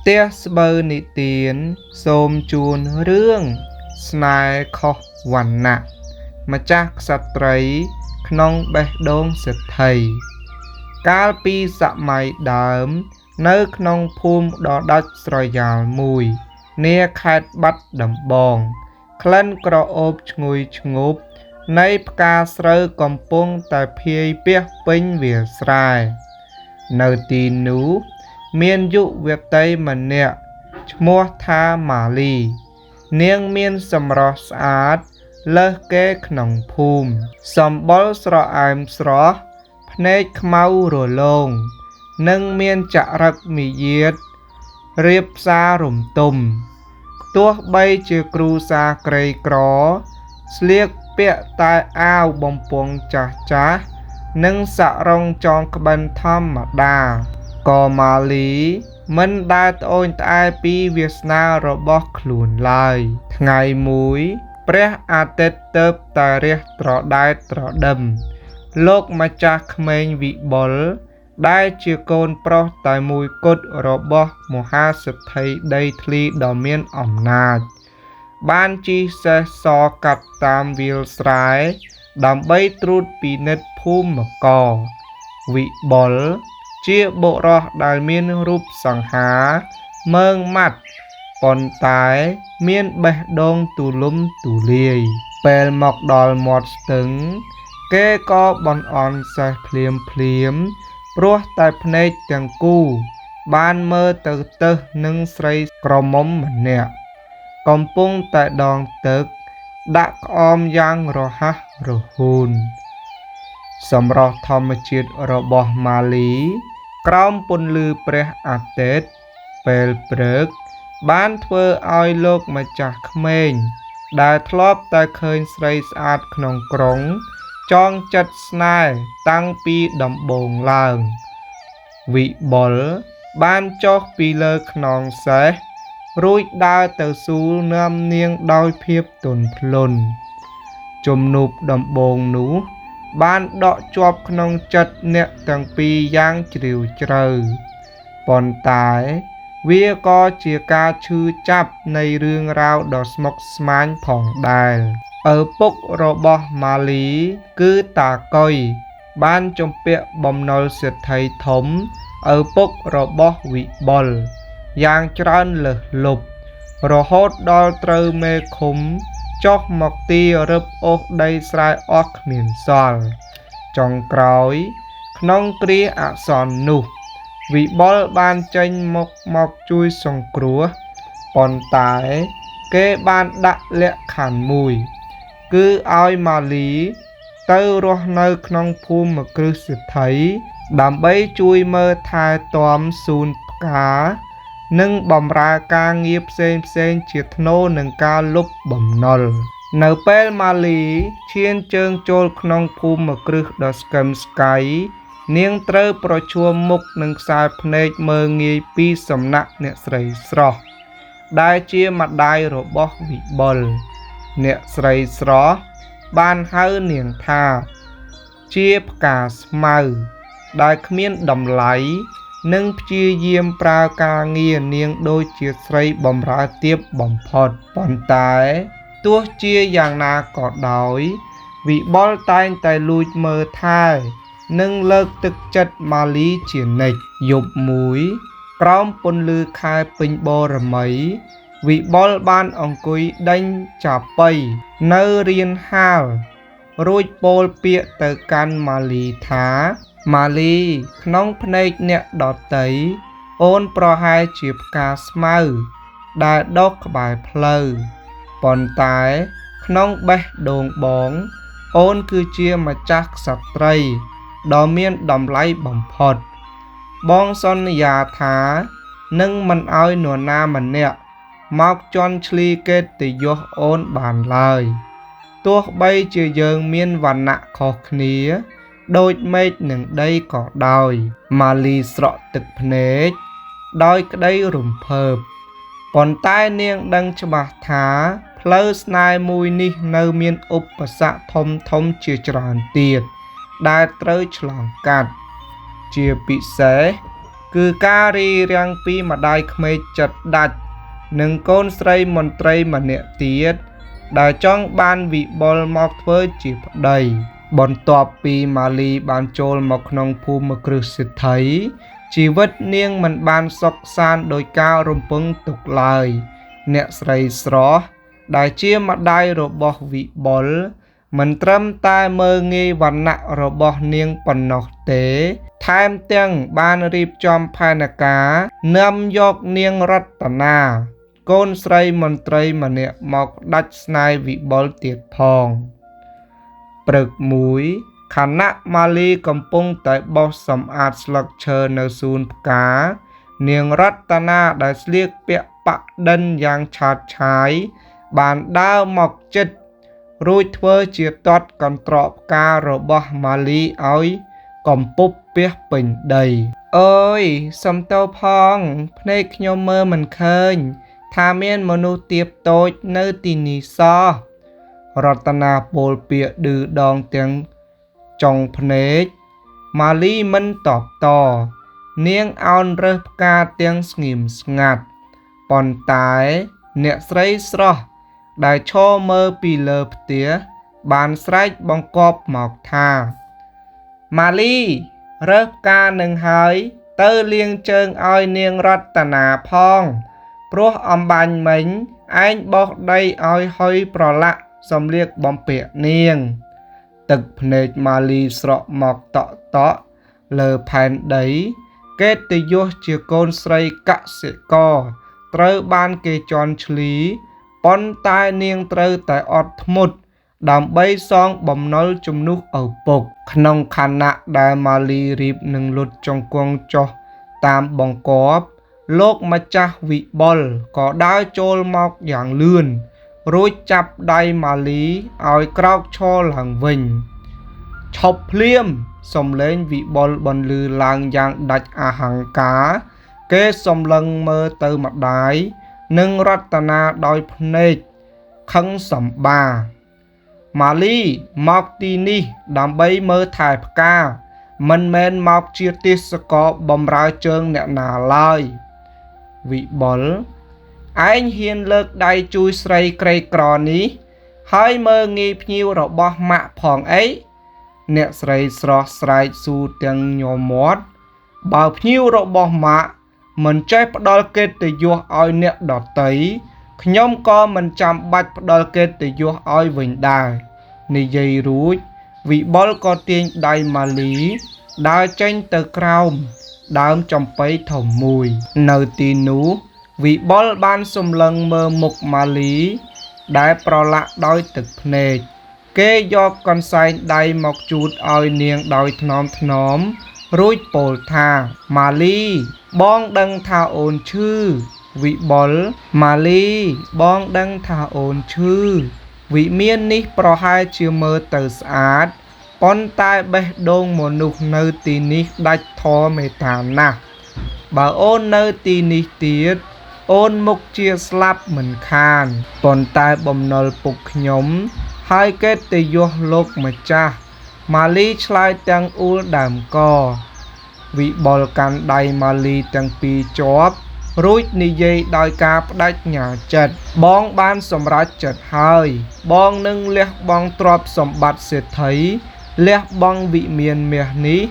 เตี้ยสเบอร์นิเตียนโสมจูนเรื่องสนายขอวันหนักมาจากสตรีขนองเบดงเสถียกาลปีสมัยเดิมในขนองภูมิดอดัชสรยาลมุยเนียแคดบัดดำบองคลันกระโอบชงุยชงบในปกาสเรือกำปงแต่เพียเปียเป็นเวียสรายในตีนูเมียนยุเวตไตมันเนียชมัวทามาลีเนียงเมียนสำรอสอาดเลิกเกขนองภูมิสมบลสระอามสระพเนกเมาโรลงนึ่งเมียนจะรักมีเยียดเรียบซารุมตุมตัวใบเจือกรูซาเกรกรอเสลียกเปียตายอ้าวบอมปวงจ้านึ่งสะรงจองกบันธรรมดากอมาลีมันได้โอนตายปีเวียสนาระบอกขลุ่นลายไงมุยเปรอะอาเตเติบตาเรียตรอได้ตรอดำโลกมาจากเขมรวิบลได้เชื่อโกนเพราะตายมุยกดระบอกมหาสถัยได้ทลีดอมเมียนอำนาจบ้านจีเซซอกัดตามวิลสายดำใบตรูดปีนิดภูมิมกอวิบลเจียโบรอได้เมียนรูปสังหาเมืองมัดปนตายเมียนเบดงตูลุมตูเลียเปลหมอกดอลหมดตึงเกก็บอนอ่อนใส่เพลียมปลัวแต่พเนจจังกู้บ้านเมื่อเตอหนึ่งใส่กรมมันเนี่ยกำปุงแต่ดองตึกดักอมยังรอฮะรอฮูนสำรองธรรมจิตระบอบมาลีกรอมปนลือเปรอาเตตเปลเปรกบ้านเธอเอาโลกมาจากเขมรได้ทลอบแต่เคยใส่สะอาดขนมกรงจองจัดสนายตั้งปีดำบงลางวิบลบ้านจอกปีเลอขนองเสรุ่ยดาวเตอสูนำเนียงดอยเพียบตุนพลนจมนุบดำบงหนูบ้านดอกจอบขนองจัดเนตตั้งปีย่างจริวเจริญปอนตายเวียก็เจียกาชื่อจับในเรื่องราวดอสมกสมานผ่องได้ปุกระบอบมาลีคือตาก้อยบ้านจมเปียบอมนอลเสถไทยถมปุกระบอบวิบลยางจรันเลหลบรหดดอลเตอเมคมจอกหมกตีรึบอกได้สายออกเหมียนซอลจองกรอยขนองกรีอักษรนุวิบลบ้านเจนหมกจุยสงครัวปอนตายเกบ้านดะเละขันมุยคือเอามาลีเตอรอในขนองภูมิกฤษไทยดำใบจุยเมื่อทายตอมศูนย์กานึ่งบำราการเงียบเซนเจียทโนหนึ่งการลบบำนลในเปลมาลีเชียนเจิงโจลขนองภูมิกฤษดอสกัมสกายเนียงเตอประชวมุกหนึ่งสายพเนจเมืองงีปีสำนักเนสไรสรอได้เจียมาได้รบอกวิบลเนสไรสรอบ้านเฮาเนียงทาเจียบกาสมาได้ขมิ้นดำไหลนึ่งเจียเยี่ยมปรากาเงียเนียงโดยเจียไสรบำราเตียบบำพอดปอนตายตัวเจียอย่างนากอดดอยวิบลตายแต่ลุยเมื่อทายนึ่งเลิกตึกจัดมาลีเจียนกหยบมุยกรอมปนลือคายปิงบอระไหมวิบลบ้านองกุยดังจับไปเนเรียนฮาลรุ่ยโปลเปียเตอกันมาลีท้ามาลีขนองพเนจเนดอดไตโอนปรหายจีบกาสมาได้ดอกบายเพลอปอนตายขนองเบะโดงบองโอนคือเจียมาจากสัตรีดอเมียนดำไลบำพอดบองซอนยาถานึ่งมันเอาหนวนามันเนี่ยมอกจอนชลีเกตติยโอนบานเลยตัวใบเจียเยิงเมียนวันณะขอขเนียโดยเมฆหนึ่งได้ก่อดอยมาลีสระตึกพเนจดอยก็ได้รุมเพิบปอนใต้เนียงดังฉบับถาเพลสนายมุยนิเนเมียนอุปสรรคทมเจียจรานเตียดได้เตยฉลองกัดเจียปิเสก គឺការរីរាំងពីម្ដាយក្មេកចិត្តដាច់និងកូនស្រីមន្ត្រីម្នាក់ទៀតដែលចង់បានវិបុលមកធ្វើជាប្តីបន្ទាប់ពីម៉ាលីបានចូលមកក្នុងភូមិគ្រឹះសិទ្ធិជីវិតនាងមិនបានសុខសាន្តដោយការរំពឹងទុកឡើយអ្នកស្រីស្រស់ដែលជាម្ដាយរបស់វិបុលមិនត្រឹមតែមើងងាយវណ្ណៈរបស់នាងប៉ុណ្ណោះទេថែមទាំងបានរៀបចំផែនការនាំយកនាងរតនាកូនស្រីមន្ត្រីម្នាក់មកដាច់ស្នេហ៍វិបុលទៀតផងព្រឹកមួយខណៈម៉ាលីកំពុងតែបោសសម្អាតស្លឹកឈើនៅសួនផ្កានាងរតនាដែលស្លៀកពាក់ប៉ាក់ឌិនយ៉ាងឆើតឆាយបានដើរមកជិតរួចធ្វើជាទាត់កន្ត្រកផ្ការបស់ម៉ាលីឲ្យកំពុបពាសពេញដីអើយសំទោផងភ្នែកខ្ញុំមើលមិនឃើញថាមានមនុស្សទៀបតូចនៅទីនេះសោះរតនាពោលពាក្យឌឺដងទាំងចុងភ្នែកម៉ាលីមិនតបតនាងអោនរើសផ្កាទាំងស្ងៀមស្ងាត់ប៉ុន្តែអ្នកស្រីស្រស់ដែលឈរមើលពីលើផ្ទះបានស្រែកបង្គាប់មកថាម៉ាលីរើសផ្កានឹងហើយទៅលាងជើងឲ្យនាងរតនាផងព្រោះអំបាញ់មិញឯងបោសដីឲ្យហុយប្រឡាក់សំលៀកបំពាក់នាងទឹកភ្នែកម៉ាលីស្រក់មកតក់លើផែនដីកិត្តិយសជាកូនស្រីកសិករត្រូវបានគេជន់ឈ្លីប៉ុន្តែនាងត្រូវតែអត់ធ្មត់ដើម្បីសងបំណុលជំនួសឪពុកក្នុងខណៈដែលម៉ាលីរៀបនឹងលុតជង្គង់ចុះតាមបង្គាប់លោកម្ចាស់វិបុលក៏ដើរចូលមកយ៉ាងលឿនរួចចាប់ដៃម៉ាលីឲ្យក្រោកឈរឡើងវិញឈប់ភ្លាមសំឡេងវិបុលបន្លឺឡើងយ៉ាងដាច់អហង្ការគេសម្លឹងមើលទៅម្ដាយនិងរតនាដោយភ្នែកខឹងសម្បាម៉ាលីមកទីនេះដើម្បីមើលថែផ្កាមិនមែនមកជាទេសកលបំរើជើងអ្នកណាឡើយវិបុលឯងហ៊ានលើកដៃជួយស្រីក្រីក្រនេះហើយមើងងាយភ្ញៀវរបស់ម៉ាក់ផងអីអ្នកស្រីស្រស់ស្រែកស៊ូទាំងញោមមាត់បើភ្ញៀវរបស់ម៉ាក់មិនចេះផ្ដល់កិត្តិយសឲ្យអ្នកដទៃខ្ញុំក៏មិនចាំបាច់ផ្ដល់កិត្តិយសឲ្យវិញដែរនិយាយរួចវិបុលក៏ទាញដៃម៉ាលីដើរចេញទៅក្រោមដើមចំប៉ីធំមួយនៅទីនោះវិបុលបានសម្លឹងមើលមុខម៉ាលីដែលប្រឡាក់ដោយទឹកភ្នែកគេយកកន្សែងដៃមកជូតឲ្យនាងដោយថ្នមរួចពោលថាម៉ាលីបងដឹងថាអូនឈឺវិបុលម៉ាលីបងដឹងថាអូនឈឺវិមាននេះប្រហែលជាមើលទៅស្អាតប៉ុន្តែបេះដូងមនុស្សនៅទីនេះដាច់ធម៌មេត្តាណាស់បើអូននៅទីនេះទៀតអូនមុខជាស្លាប់មិនខានប៉ុន្តែបំណុលពុកខ្ញុំហើយកិត្តិយសលោកម្ចាស់ម៉ាលីឆ្លើយទាំងអ៊ូលដើមកវិបុលកាន់ដៃម៉ាលីទាំងពីរជាប់រួចនិយាយដោយការបដិញ្ញាចិត្តបងបានសម្រេចចិត្តហើយបងនឹងលះបង់ទ្រព្យសម្បត្តិសេដ្ឋីលះបង់វិមានមាសនេះ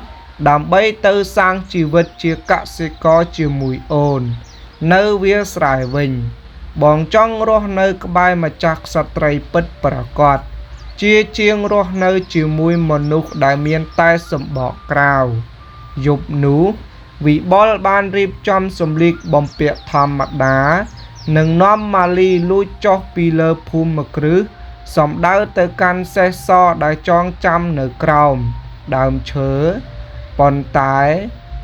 ដើម្បីទៅសាងជីវិតជាកសិករជាមួយអូននៅវាលស្រែវិញបងចង់រស់នៅក្បែរម្ចាស់ក្សត្រីពិតប្រាកដជាជាងរស់នៅជាមួយមនុស្សដែលមានតែសម្បកក្រៅយប់នោះវិបុលបានរៀបចំសម្លៀកបំពាក់ធម្មតានិងនាំម៉ាលីលួចចុះពីលើភូមិគ្រឹះសំដៅទៅកាន់សេះសដែលចងចាំនៅក្រោមដើមឈើប៉ុន្តែ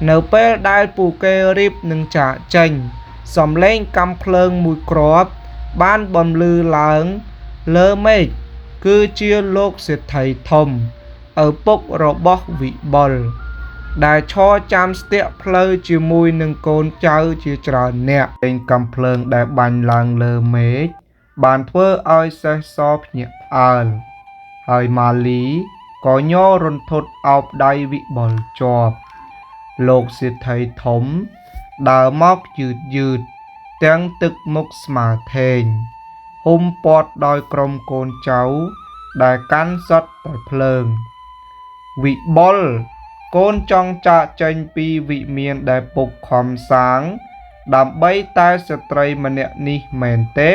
នៅពេលដែលពួកគេរៀបនឹងចាកចេញសំឡេងកាំភ្លើងមួយគ្រាប់បានបន្លឺឡើងលើមេឃគឺជាលោកសេដ្ឋីធំឪពុករបស់វិបុលដែលឈរចាំស្ទាក់ផ្លូវជាមួយនឹងកូនចៅជាច្រើនអ្នកពេញកំភ្លើងដែលបាញ់ឡើងលើមេឃបានធ្វើឲ្យសេះសភ្ញាក់ផ្អើលហើយម៉ាលីក៏ញ័ររន្ធត់អោបដៃវិបុលជាប់ លោកសិទ្ធិធំដើរមកយឺតទាំងទឹកមុខស្មើធេងហុំព័ទ្ធដោយក្រុមកូនចៅដែលកាន់សុទ្ធតែភ្លើងវិបុលកូនចង់ចាកចេញពីវិមានដែលពុកខំសាងដើម្បីតែស្ត្រីម្នាក់នេះមែនទេ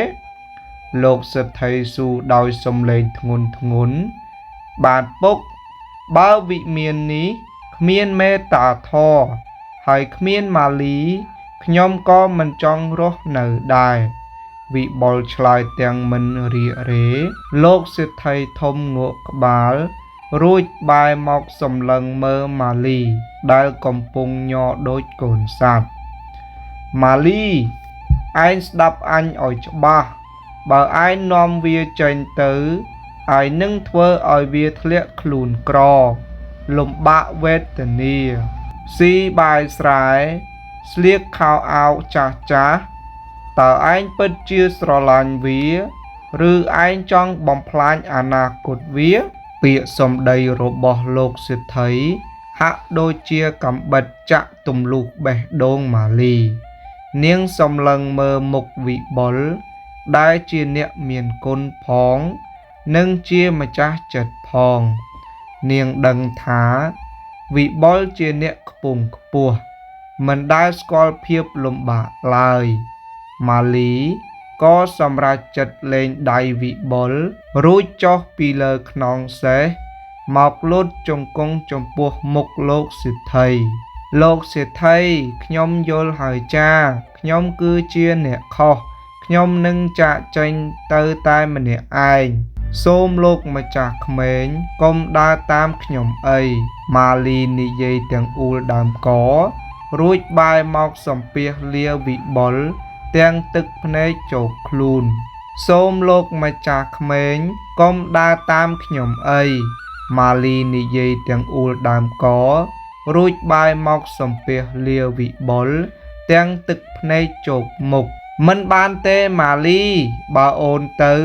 លោកសិទ្ធិសួរដោយសំឡេងធ្ងន់បាទពុកបើវិមាននេះគ្មានមេត្តាធម៌ហើយគ្មានម៉ាលីខ្ញុំក៏មិនចង់រស់នៅដែរវិបុលឆ្លើយទាំងមិនរារេលោកសិទ្ធិធំងក់ក្បាលរួចបែរមកសម្លឹងមើលម៉ាលីដែលកំពុងញ័រដូចកូនសត្វម៉ាលីឯងស្ដាប់អញឲ្យច្បាស់បើឯងនាំវាចេញទៅឯងនឹងធ្វើឲ្យវាធ្លាក់ខ្លួនក្រលំបាកវេទនាស៊ីបាយស្រែស្លៀកខោអាវចាស់តើឯងពិតជាស្រឡាញ់វាឬឯងចង់បំផ្លាញអនាគតវាពាក្យសម្ដីរបស់លោកសិទ្ធិហាក់ដូចជាកំបិតចាក់ទម្លុះបេះដូងម៉ាលីនាងសម្លឹងមើលមុខវិបុលដែលជាអ្នកមានគុណផងនិងជាម្ចាស់ចិត្តផងនាងដឹងថាវិបុលជាអ្នកខ្ពង់ខ្ពស់មិនដែលស្គាល់ភាពលំបាកឡើយម៉ាលីក៏សម្រេចចិត្តលែងដៃវិបុលរួចចុះពីលើខ្នងសេះមកលូតជង្គង់ចំពោះមុខលោកសិទ្ធិលោកសិទ្ធិខ្ញុំយល់ហើយចាខ្ញុំគឺជាអ្នកខុសខ្ញុំនឹងចាកចេញទៅតែម្នាក់ឯងសូមលោកម្ចាស់ក្មេងកុំដើរតាមខ្ញុំអីម៉ាលីនិយាយទាំងអ៊ូលដើមករួចបែរមកសំពះលាវិបុលទាំងទឹកភ្នែកជោកខ្លួនសូមលោកម្ចាស់ក្មេងកុំដើរតាមខ្ញុំអីម៉ាលីនិយាយទាំងអ៊ូលដើមករួចបែរមកសំពះលាវិបុលទាំងទឹកភ្នែកជោកមុខមិនបានទេម៉ាលីបើអូនទៅ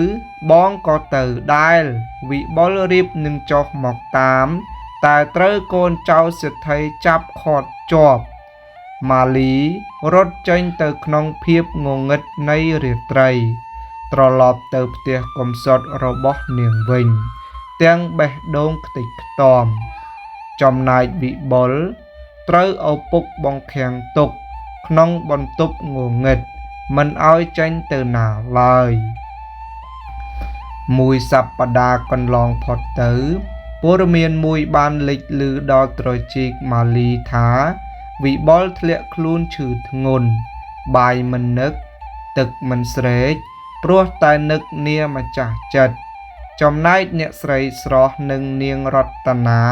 បងក៏ទៅដែរវិបុលរៀបនឹងចុះមកតាមតែត្រូវកូនចៅសិទ្ធិចាប់ខាត់ជាប់ម៉ាលីរត់ចេញទៅក្នុងភាពងងឹតនៃរាត្រីត្រឡប់ទៅផ្ទះកំសត់របស់នាងវិញទាំងបេះដូងខ្ទេចខ្ទាំចំណែកវិបុលត្រូវឪពុកបង្ខាំងទុកក្នុងបន្ទប់ងងឹតមិនឲ្យចេញទៅណាឡើយមួយសប្តាហ៍កន្លងផុតទៅព័ត៌មានមួយបានលេចឮដល់ត្រចៀកម៉ាលីថាវិបុលធ្លាក់ខ្លួនឈឺធ្ងន់បាយមិននឹកទឹកមិនស្រេកព្រោះតែនឹកនាម្ចាស់ចិត្តចំណែកអ្នកស្រីស្រស់និងនាងរតនា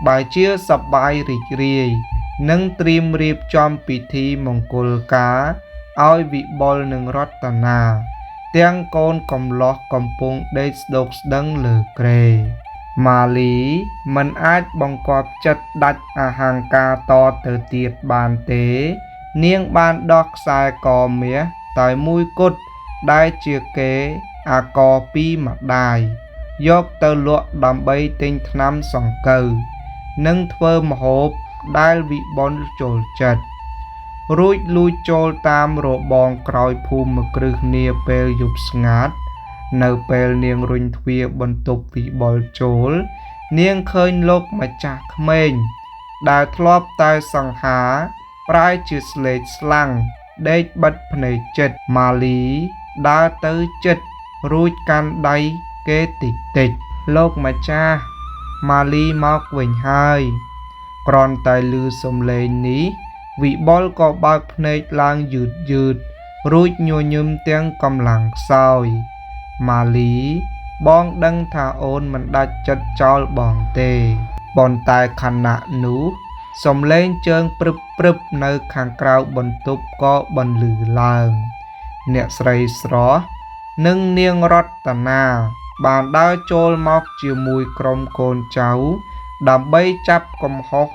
បើជាសប្បាយរីករាយនឹងត្រៀមរៀបចំពិធីមង្គលការឲ្យវិបុលនិងរតនាទាំងកូនកំលោះកំពុងដេកស្ដុកស្ដឹងលើគ្រែម៉ាលីមិនអាចបង្គាប់ចិត្តដាច់អហង្ការតទៅទៀតបានទេនាងបានដោះខ្សែកមាសតែមួយគត់ដែលជាគេអាករពីម្ដាយយកទៅលក់ដើម្បីទិញថ្នាំសង្កូវនិងធ្វើម្ហូបដែលវិបុលចូលចិត្តរួចលួចចូលតាមរបងក្រោយភូមិគ្រឹះនាពេលយប់ស្ងាត់នៅពេលនាងរុញទ្វារបន្ទប់វិបុលចូលនាងឃើញលោកម្ចាស់ក្មេងដែលធ្លាប់តែសង្ហាប្រែជាស្លេកស្លាំងដេកបិទភ្នែកចិត្តម៉ាលីដើរទៅចិត្តរួចកាន់ដៃគេតិចលោកម្ចាស់ម៉ាលីមកវិញហើយគ្រាន់តែឮសំឡេងនេះវិបុលក៏បើកភ្នែកឡើងយឺតរួចញញឹមទាំងកម្លាំងខ្សោយម៉ាលីបងដឹងថាអូនមិនដាច់ចិត្តចោលបងទេប៉ុន្តែខណៈនោះសំឡេងជើងព្រឹបនៅខាងក្រៅបន្ទប់ក៏បន្លឺឡើងអ្នកស្រីស្រស់និងនាងរតនាបានដើរចូលមកជាមួយក្រុមកូនចៅដើម្បីចាប់កំហុស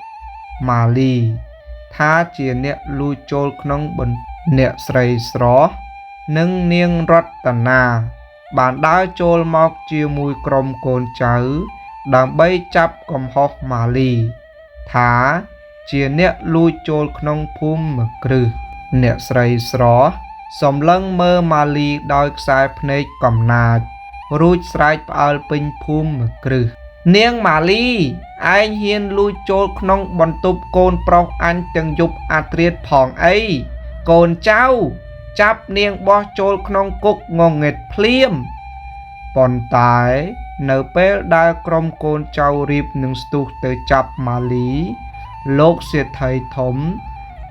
ម៉ាលីថាជាអ្នកលួចចូលក្នុងអ្នកស្រីស្រស់និងនាងរតនាបានដើរចូលមកជាមួយក្រុមកូនចៅដើម្បីចាប់កំហុសម៉ាលីថា ជាអ្នកលួចចូលក្នុងភូមិគ្រឹះអ្នកស្រីស្រស់សំឡឹងមើលម៉ាលីដោយខ្សែភ្នែកកំណាចរួចស្រែកផ្អើលពេញភូមិគ្រឹះនាងម៉ាលីឯងហ៊ានលួចចូលក្នុងបន្ទប់កូនប្រុសអញទាំងយប់អាត្រៀតផងអីកូនចៅចាប់នាងបោះចូលក្នុងគុកងងឹតភ្លាមប៉ុន្តែនៅពេលដែលក្រុមកូនចៅរៀបនឹងស្ទុះទៅចាប់ម៉ាលីលោកសេដ្ឋីធំ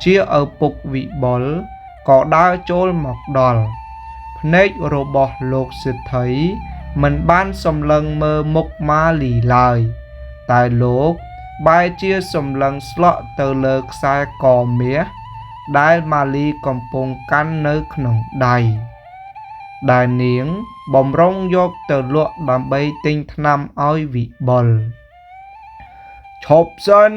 ជាឪពុកវិបុលក៏ដើរចូលមកដល់ភ្នែករបស់លោកសេដ្ឋីមិនបានសម្លឹងមើលមុខម៉ាលីឡើយតែលោកបែរជាសម្លឹងស្លក់ទៅលើខ្សែកមាសដែលម៉ាលីកំពុងកាន់នៅក្នុងដៃដែលនាងបំរុងយកទៅលក់ដើម្បីទិញថ្នាំឲ្យវិបុលឈប់សិន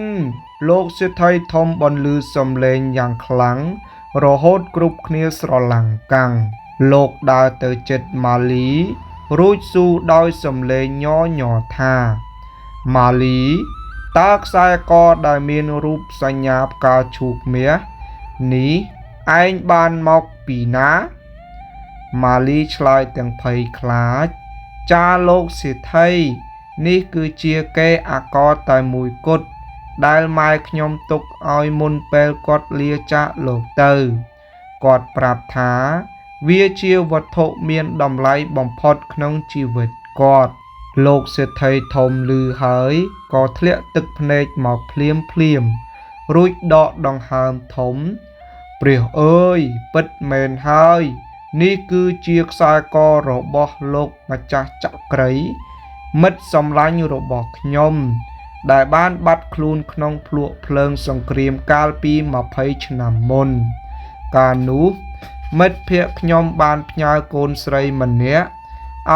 លោកសេដ្ឋីធំបន្លឺសំឡេងយ៉ាងខ្លាំងរហូតគ្រប់គ្នាស្រឡាំងកាំងលោកដើរទៅជិតម៉ាលីរួចស៊ូដោយសំឡេងញញ័រថាម៉ាលីតើខ្សែកដែលមានរូបសញ្ញាផ្កាឈូកមាសនេះឯងបានមកពីណាម៉ាលីឆ្លើយទាំងភ័យខ្លាចចាលោកសេដ្ឋីនេះគឺជាកេរអាករតែមួយគត់ដែលម៉ែខ្ញុំទុកឲ្យមុនពេលគាត់លាចាកលោកទៅគាត់ប្រាប់ថាវាជាវត្ថុមានតម្លៃបំផុតក្នុងជីវិតគាត់លោកសេដ្ឋីធំឮហើយក៏ធ្លាក់ទឹកភ្នែកមកភ្លាមរួចដកដង្ហើមធំព្រះអើយពិតមែនហើយនេះគឺជាខ្សែករបស់លោកម្ចាស់ចក្រីមិត្តសម្លាញ់របស់ខ្ញុំដែលបានបាត់ខ្លួនក្នុងភ្លក្សភ្លើងសង្គ្រាមកាលពី20ឆ្នាំមុនកាលនោះមិត្តភក្តិខ្ញុំបានផ្ញើកូនស្រីម្នាក់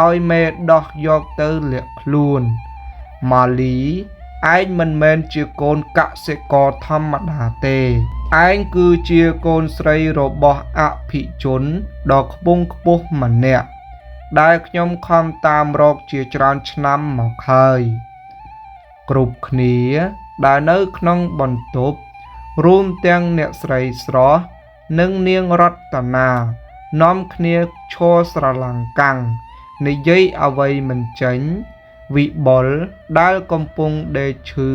ឲ្យមេដោះយកទៅលាក់ខ្លួនម៉ាលីឯងមិនមែនជាកូនកសិករធម្មតាទេឯងគឺជាកូនស្រីរបស់អភិជនដ៏ខ្ពង់ខ្ពស់ម្នាក់ដែលខ្ញុំខំតាមរកជាច្រើនឆ្នាំមកហើយគ្រប់គ្នាដែលនៅក្នុងបន្ទប់រួមទាំងអ្នកស្រីស្រស់និងនាងរតនានាំគ្នាឈរស្រឡាំងកាំងនិយាយអ្វីមិនចេញវិបុលដែលកំពុងដេកឈឺ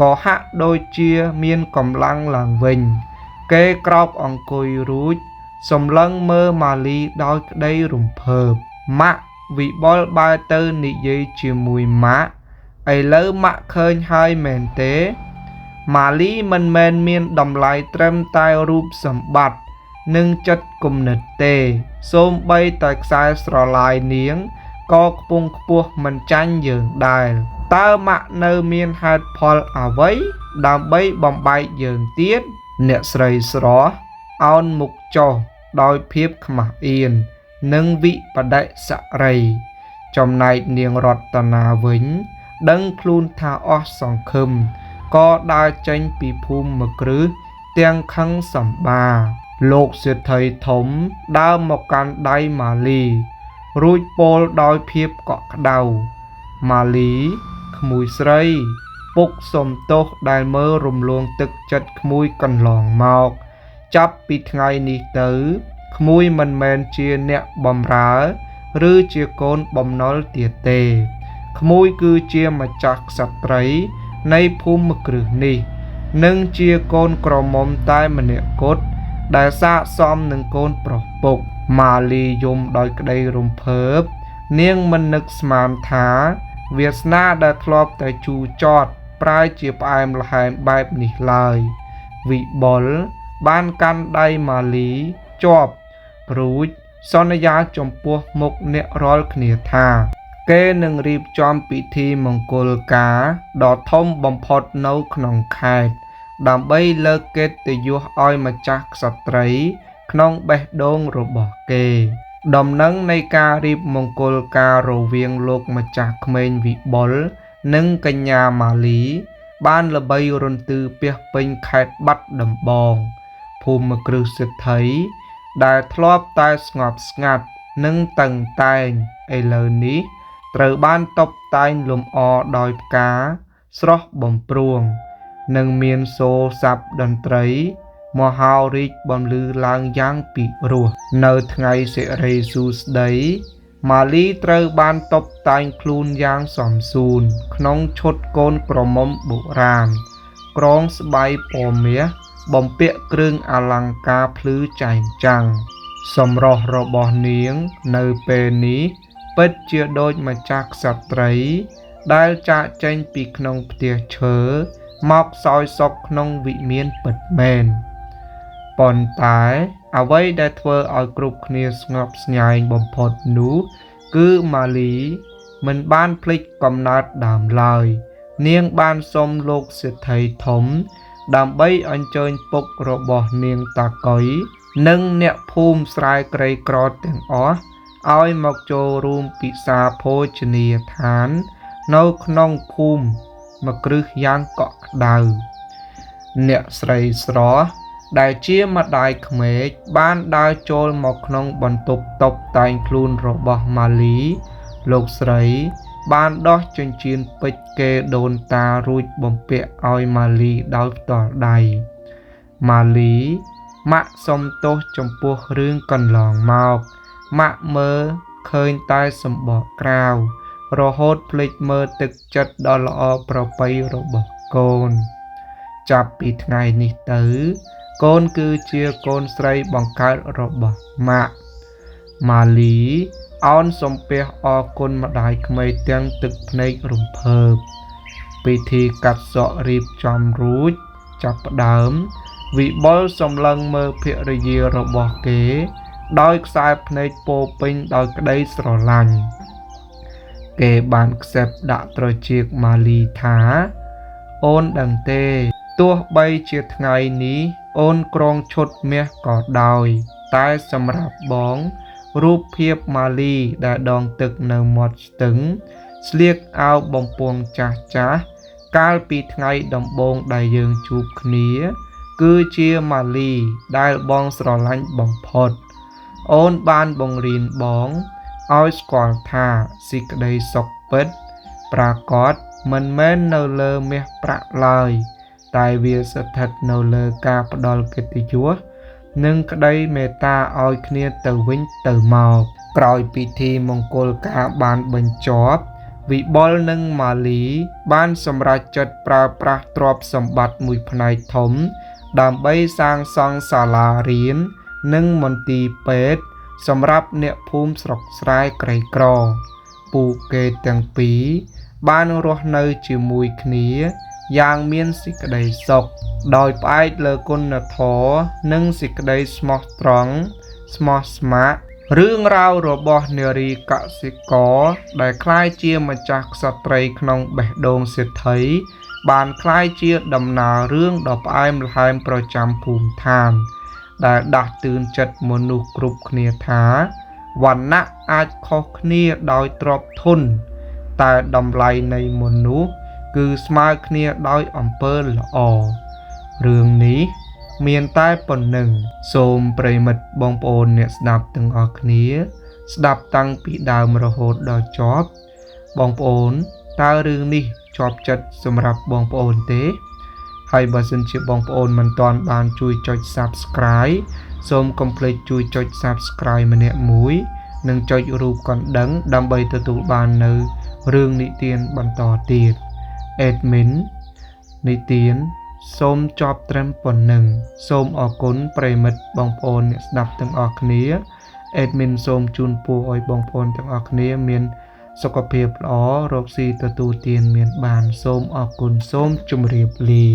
ក៏ហាក់ដូចជាមានកម្លាំងឡើងវិញគេក្រោកអង្គុយរួចសម្លឹងមើលម៉ាលីដោយក្តីរំភើបម៉ាក់វិបុលបែរទៅនិយាយជាមួយម៉ាក់ឥឡូវម៉ាក់ឃើញហើយមែនទេម៉ាលីមិនមែនមានតម្លៃត្រឹមតែរូបសម្បត្តិនិងចិត្តគំនិតទេសូម្បីតែខ្សែស្រឡាយនាងក៏ខ្ពង់ខ្ពស់មិនចាញ់យើងដែរតើម៉ាក់នៅមានហេតុផលអ្វីដើម្បីបំបែកយើងទៀតអ្នកស្រីស្រស់អោនមុខចុះដោយភាពខ្មាស់អៀននិងវិបដិសរីចំណែកនាងរតនាវិញដឹងខ្លួនថាអស់សង្ឃឹមក៏ដើរចេញពីភូមិគ្រឹះទាំងខឹងសម្បាលោកសេដ្ឋីធំដើរមកកាន់ដៃម៉ាលីរួចពោលដោយភាពកក់ក្ដៅម៉ាលីក្មួយស្រីពុកសុំទោសដែលមើលរំលងទឹកចិត្តក្មួយកន្លងមកចាប់ពីថ្ងៃនេះទៅក្មួយមិនមែនជាអ្នកបម្រើឬជាកូនបំណុលទៀតទេក្មួយគឺជាម្ចាស់ក្សត្រីនៃភូមិគ្រឹះនេះនិងជាកូនក្រមុំតែម្នាក់គត់ដែលស័ក្តិសមនឹងកូនប្រុសពុកម៉ាលីយំដោយក្តីរំភើបនាងមិននឹកស្មានថាវាសនាដែលធ្លាប់តែជូរចត់ប្រែជាផ្អែមល្ហែមបែបនេះឡើយវិបុលបានកាន់ដៃម៉ាលីជាប់រួចសន្យាចំពោះមុខអ្នករាល់គ្នាថាគេនឹងរៀបចំពិធីមង្គលការដ៏ធំបំផុតនៅក្នុងខេត្តដើម្បីលើកកិត្តិយសឲ្យម្ចាស់ក្សត្រីក្នុងបេះដូងរបស់គេដំណឹងនៃការរៀបមង្គលការរវាងលោកម្ចាស់ក្មេងវិបុលនិងកញ្ញាម៉ាលីបានល្បីរន្ទឺពាសពេញខេត្តបាត់ដំបងភូមិគ្រឹះសិទ្ធិដែលធ្លាប់តែស្ងប់ស្ងាត់និងតឹងតែងឥឡូវនេះត្រូវបានតុបតែងលម្អដោយផ្កាស្រស់បំព្រួង និងមានសូរស័ព្ទតន្ត្រីមហោរីកបំលឺឡើងយ៉ាងពិរោះនៅថ្ងៃសិរីសួស្តីម៉ាលីត្រូវបានតុបតែងខ្លួនយ៉ាងសមសួនក្នុងឈុតកូនក្រមុំបុរាណក្រងស្បៃពណ៌មាសបំពាក់គ្រឿងអលង្ការភ្លឺចែងចាំងសម្រស់របស់នាងនៅពេលនេះពិតជាដូចម្ចាស់ក្សត្រីដែលចាកចេញពីក្នុងផ្ទះឈើមកសោយសុខក្នុងវិមានពិតមែនប៉ុន្តែអ្វីដែលធ្វើឲ្យគ្រប់គ្នាស្ងប់ស្ញែងបំផុតនោះគឺម៉ាលីមិនបានភ្លេចកំណើតដើមឡើយនាងបានសុំលោកសេដ្ឋីធំដើម្បីអញ្ជើញពុករបស់នាងតាកុយនិងអ្នកភូមិស្រែក្រីក្រទាំងអស់ឲ្យមកចូលរួមពិសាភោជនីយដ្ឋាននៅក្នុងភូមិមកគ្រឹះយ៉ាងកក់ក្ដៅអ្នកស្រីស្រស់ដែលជាម្ដាយក្មេកបានដើរចូលមកក្នុងបន្ទប់តុបតែងខ្លួនរបស់ម៉ាលីលោកស្រីបានដោះចិញ្ចៀនពេជ្រកេដូនតារួចបំពាក់ឲ្យម៉ាលីដោយផ្ទាល់ដៃម៉ាលីម៉ាក់សុំទោសចំពោះរឿងកន្លងមកម៉ាក់មើលឃើញតែសម្បកក្រៅរហូតភ្លេចមើលទឹកចិត្តដ៏ល្អប្រពៃរបស់កូនចាប់ពីថ្ងៃនេះទៅកូនគឺជាកូនស្រីបង្កើតរបស់ម៉ាក់ម៉ាលីអោនសំពះអរគុណម្ដាយក្មេកទាំងទឹកភ្នែករំភើបពិធីកាត់សក់រៀបចំរួចចាប់ផ្ដើមវិបុលសម្លឹងមើលភរិយារបស់គេដោយខ្សែភ្នែកពោពេញដោយក្តីស្រឡាញ់គេបានខ្សែបដាក់ត្រចៀកម៉ាលីថាអូនដឹងទេទោះបីជាថ្ងៃនេះអូនក្រងឈុតមាសក៏ដោយតែសម្រាប់បងរូបភាពម៉ាលីដែលដងទឹកនៅមាត់ស្ទឹងស្លៀកអាវបំពង់ចាស់ចាស់កាលពីថ្ងៃដំបូងដែលយើងជួបគ្នាគឺជាម៉ាលីដែលបងស្រឡាញ់បំផុតអូនបានបង្រៀនបងឲ្យស្គាល់ថាសេចក្តីសុខពិតប្រាកដមិនមែននៅលើមាសប្រាក់ឡើយតែវាស្ថិតនៅលើការផ្ដល់កិត្តិយសនិងក្តីមេត្តាឲ្យគ្នាទៅវិញទៅមកក្រោយពិធីមង្គលការបានបញ្ចប់វិបុលនិងម៉ាលីបានសម្រេចចិត្តប្រើប្រាស់ទ្រព្យសម្បត្តិមួយផ្នែកធំដើម្បីសាងសង់សាលារៀននិងមន្ទីរពេទ្យសម្រាប់អ្នកភូមិស្រុកស្រែក្រីក្រពួកគេទាំងពីរបានរស់នៅជាមួយគ្នាយ៉ាងមានសេចក្តីសុខដោយផ្អែកលើគុណធម៌និងសេចក្តីស្មោះត្រង់ស្មោះស្ម័គ្ររឿងរ៉ាវរបស់នារីកសិករដែលក្លាយជាម្ចាស់ក្សត្រីក្នុងបេះដូងសេដ្ឋីបានក្លាយជាដំណើររឿងដ៏ផ្អែមល្ហែមប្រចាំភូមិឋានដែលដាស់តឿនចិត្តមនុស្សគ្រប់គ្នាថាវណ្ណៈអាចខុសគ្នាដោយទ្រព្យធនតែតម្លៃនៃមនុស្សគឺស្មើគ្នាដោយអំពើល្អរឿងនេះមានតែប៉ុណ្្នឹងសូមប្រិមិត្តបងប្អូនអ្នកស្ដាប់ទាំងអស់គ្នាស្ដាប់តាំងពីដើមរហូតដល់ចប់បងប្អូនតើរឿងនេះជាប់ចិត្តសម្រាប់បងប្អូនទេហើយបើសិនជាបងប្អូនមិនទាន់បានជួយចុច Subscribe សូមកុំភ្លេចជួយចុច Subscribe ម្នាក់មួយនិងចុចរូបកណ្ដឹងដើម្បីទទួលបាននៅរឿងនិទានបន្តទៀត Admin និទានសូមចប់ត្រឹមប៉ុណ្្នឹងសូមអរគុណប្រិមិត្តបងប្អូនអ្នកស្ដាប់ទាំងអស់គ្នា Admin សូមជូនពរឲ្យបងប្អូនទាំងអស់គ្នាមានសុខភាពល្អរកស៊ីទទួលទានមានបានសូមអរគុណសូមជម្រាបលា